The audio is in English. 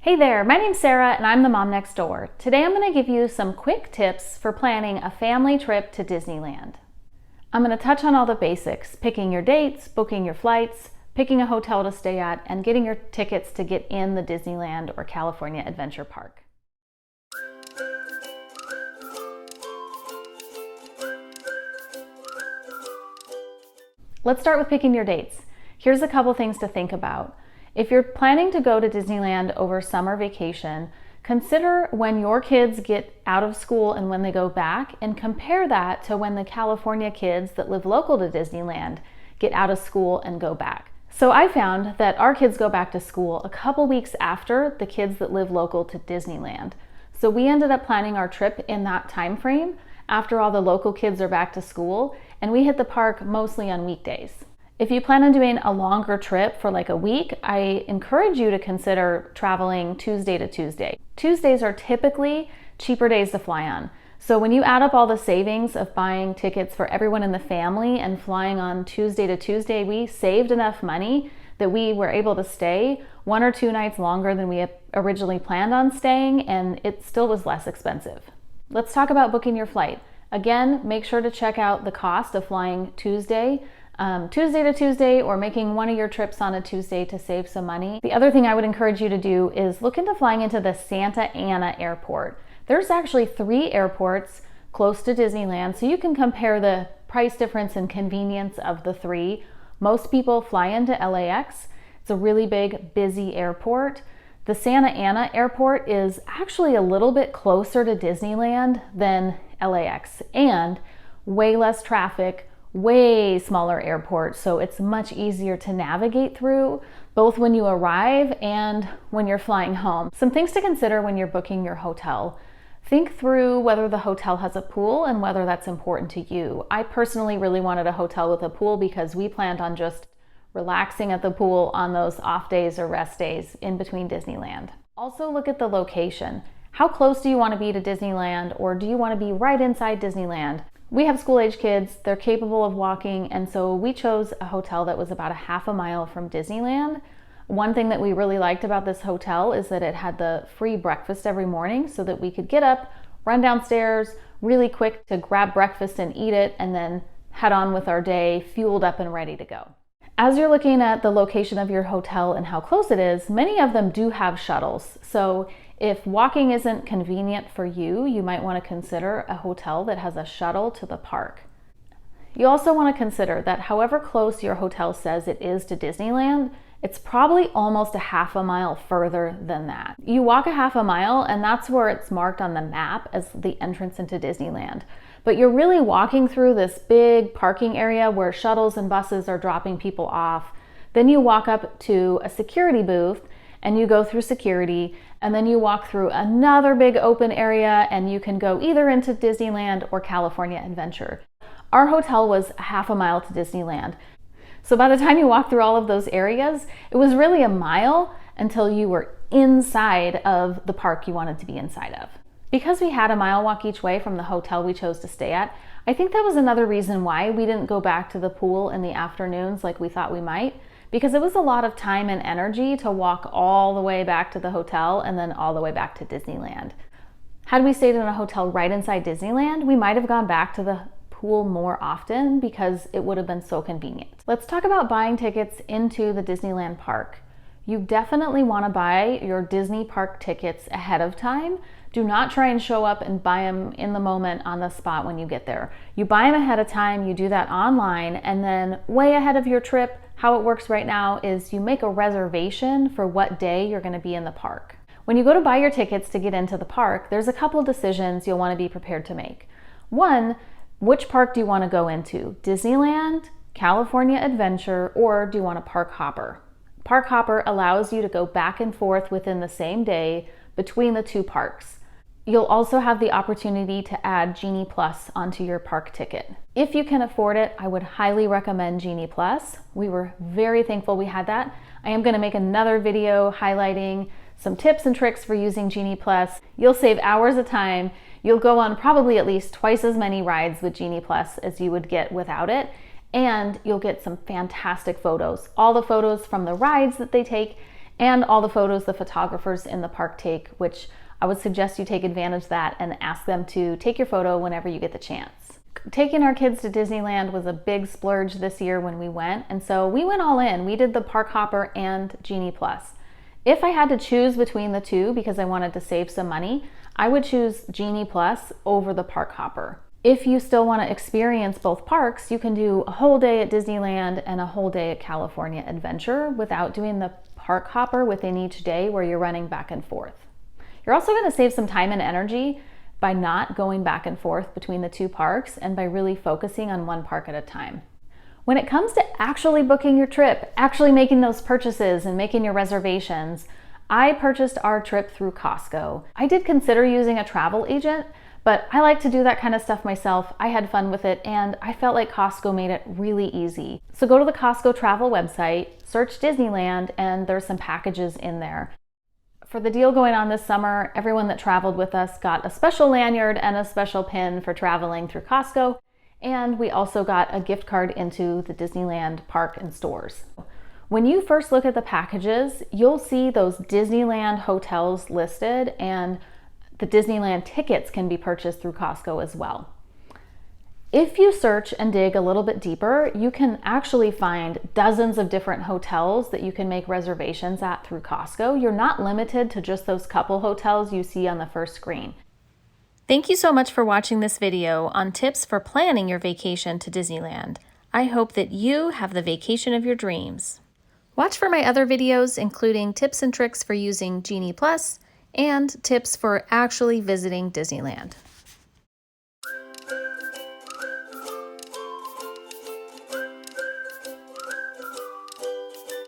Hey there, my name's Sarah and I'm the mom next door. Today I'm going to give you some quick tips for planning a family trip to Disneyland. I'm going to touch on all the basics: picking your dates, booking your flights, picking a hotel to stay at, and getting your tickets to get in the Disneyland or California Adventure Park. Let's start with picking your dates. Here's a couple things to think about. If you're planning to go to Disneyland over summer vacation, consider when your kids get out of school and when they go back, and compare that to when the California kids that live local to Disneyland get out of school and go back. So I found that our kids go back to school a couple weeks after the kids that live local to Disneyland. So we ended up planning our trip in that time frame after all the local kids are back to school, and we hit the park mostly on weekdays. If you plan on doing a longer trip for like a week, I encourage you to consider traveling Tuesday to Tuesday. Tuesdays are typically cheaper days to fly on. So when you add up all the savings of buying tickets for everyone in the family and flying on Tuesday to Tuesday, we saved enough money that we were able to stay 1 or 2 nights longer than we originally planned on staying, and it still was less expensive. Let's talk about booking your flight. Again, make sure to check out the cost of flying Tuesday to Tuesday, or making one of your trips on a Tuesday to save some money. The other thing I would encourage you to do is look into flying into the Santa Ana airport. There's actually 3 airports close to Disneyland, so you can compare the price difference and convenience of the 3. Most people fly into LAX. It's a really big, busy airport. The Santa Ana airport is actually a little bit closer to Disneyland than LAX, and way less traffic, way smaller airport, so it's much easier to navigate through, both when you arrive and when you're flying home. Some things to consider when you're booking your hotel. Think through whether the hotel has a pool and whether that's important to you. I personally really wanted a hotel with a pool because we planned on just relaxing at the pool on those off days or rest days in between Disneyland. Also look at the location. How close do you want to be to Disneyland, or do you want to be right inside Disneyland? We have school-age kids, they're capable of walking, and so we chose a hotel that was about a half a mile from Disneyland. One thing that we really liked about this hotel is that it had the free breakfast every morning, so that we could get up, run downstairs really quick to grab breakfast and eat it, and then head on with our day fueled up and ready to go. As you're looking at the location of your hotel and how close it is, many of them do have shuttles. So if walking isn't convenient for you, you might want to consider a hotel that has a shuttle to the park. You also want to consider that however close your hotel says it is to Disneyland, it's probably almost a half a mile further than that. You walk a half a mile and that's where it's marked on the map as the entrance into Disneyland. But you're really walking through this big parking area where shuttles and buses are dropping people off. Then you walk up to a security booth and you go through security, and then you walk through another big open area and you can go either into Disneyland or California Adventure. Our hotel was a half a mile to Disneyland. So by the time you walk through all of those areas, it was really a mile until you were inside of the park you wanted to be inside of. Because we had a mile walk each way from the hotel we chose to stay at, I think that was another reason why we didn't go back to the pool in the afternoons like we thought we might, because it was a lot of time and energy to walk all the way back to the hotel and then all the way back to Disneyland. Had we stayed in a hotel right inside Disneyland, we might have gone back to the pool more often because it would have been so convenient. Let's talk about buying tickets into the Disneyland park. You definitely want to buy your Disney park tickets ahead of time. Do not try and show up and buy them in the moment on the spot when you get there. You buy them ahead of time, you do that online, and then way ahead of your trip, how it works right now is you make a reservation for what day you're going to be in the park. When you go to buy your tickets to get into the park, there's a couple decisions you'll want to be prepared to make. One, which park do you want to go into? Disneyland, California Adventure, or do you want a park hopper? Park hopper allows you to go back and forth within the same day between the 2 parks. You'll also have the opportunity to add Genie Plus onto your park ticket. If you can afford it, I would highly recommend Genie Plus. We were very thankful we had that. I am going to make another video highlighting some tips and tricks for using Genie Plus. You'll save hours of time. You'll go on probably at least twice as many rides with Genie Plus as you would get without it, and you'll get some fantastic photos. All the photos from the rides that they take, and all the photos the photographers in the park take, which I would suggest you take advantage of that and ask them to take your photo whenever you get the chance. Taking our kids to Disneyland was a big splurge this year when we went, and so we went all in. We did the Park Hopper and Genie Plus. If I had to choose between the two because I wanted to save some money, I would choose Genie Plus over the Park Hopper. If you still want to experience both parks, you can do a whole day at Disneyland and a whole day at California Adventure without doing the Park Hopper within each day where you're running back and forth. You're also going to save some time and energy by not going back and forth between the two parks and by really focusing on one park at a time. When it comes to actually booking your trip, actually making those purchases and making your reservations, I purchased our trip through Costco. I did consider using a travel agent, but I like to do that kind of stuff myself. I had fun with it, and I felt like Costco made it really easy. So go to the Costco travel website, search Disneyland, and there's some packages in there. For the deal going on this summer, everyone that traveled with us got a special lanyard and a special pin for traveling through Costco, and we also got a gift card into the Disneyland park and stores. When you first look at the packages, you'll see those Disneyland hotels listed, and the Disneyland tickets can be purchased through Costco as well. If you search and dig a little bit deeper, you can actually find dozens of different hotels that you can make reservations at through Costco. You're not limited to just those couple hotels you see on the first screen. Thank you so much for watching this video on tips for planning your vacation to Disneyland. I hope that you have the vacation of your dreams. Watch for my other videos, including tips and tricks for using Genie Plus and tips for actually visiting Disneyland.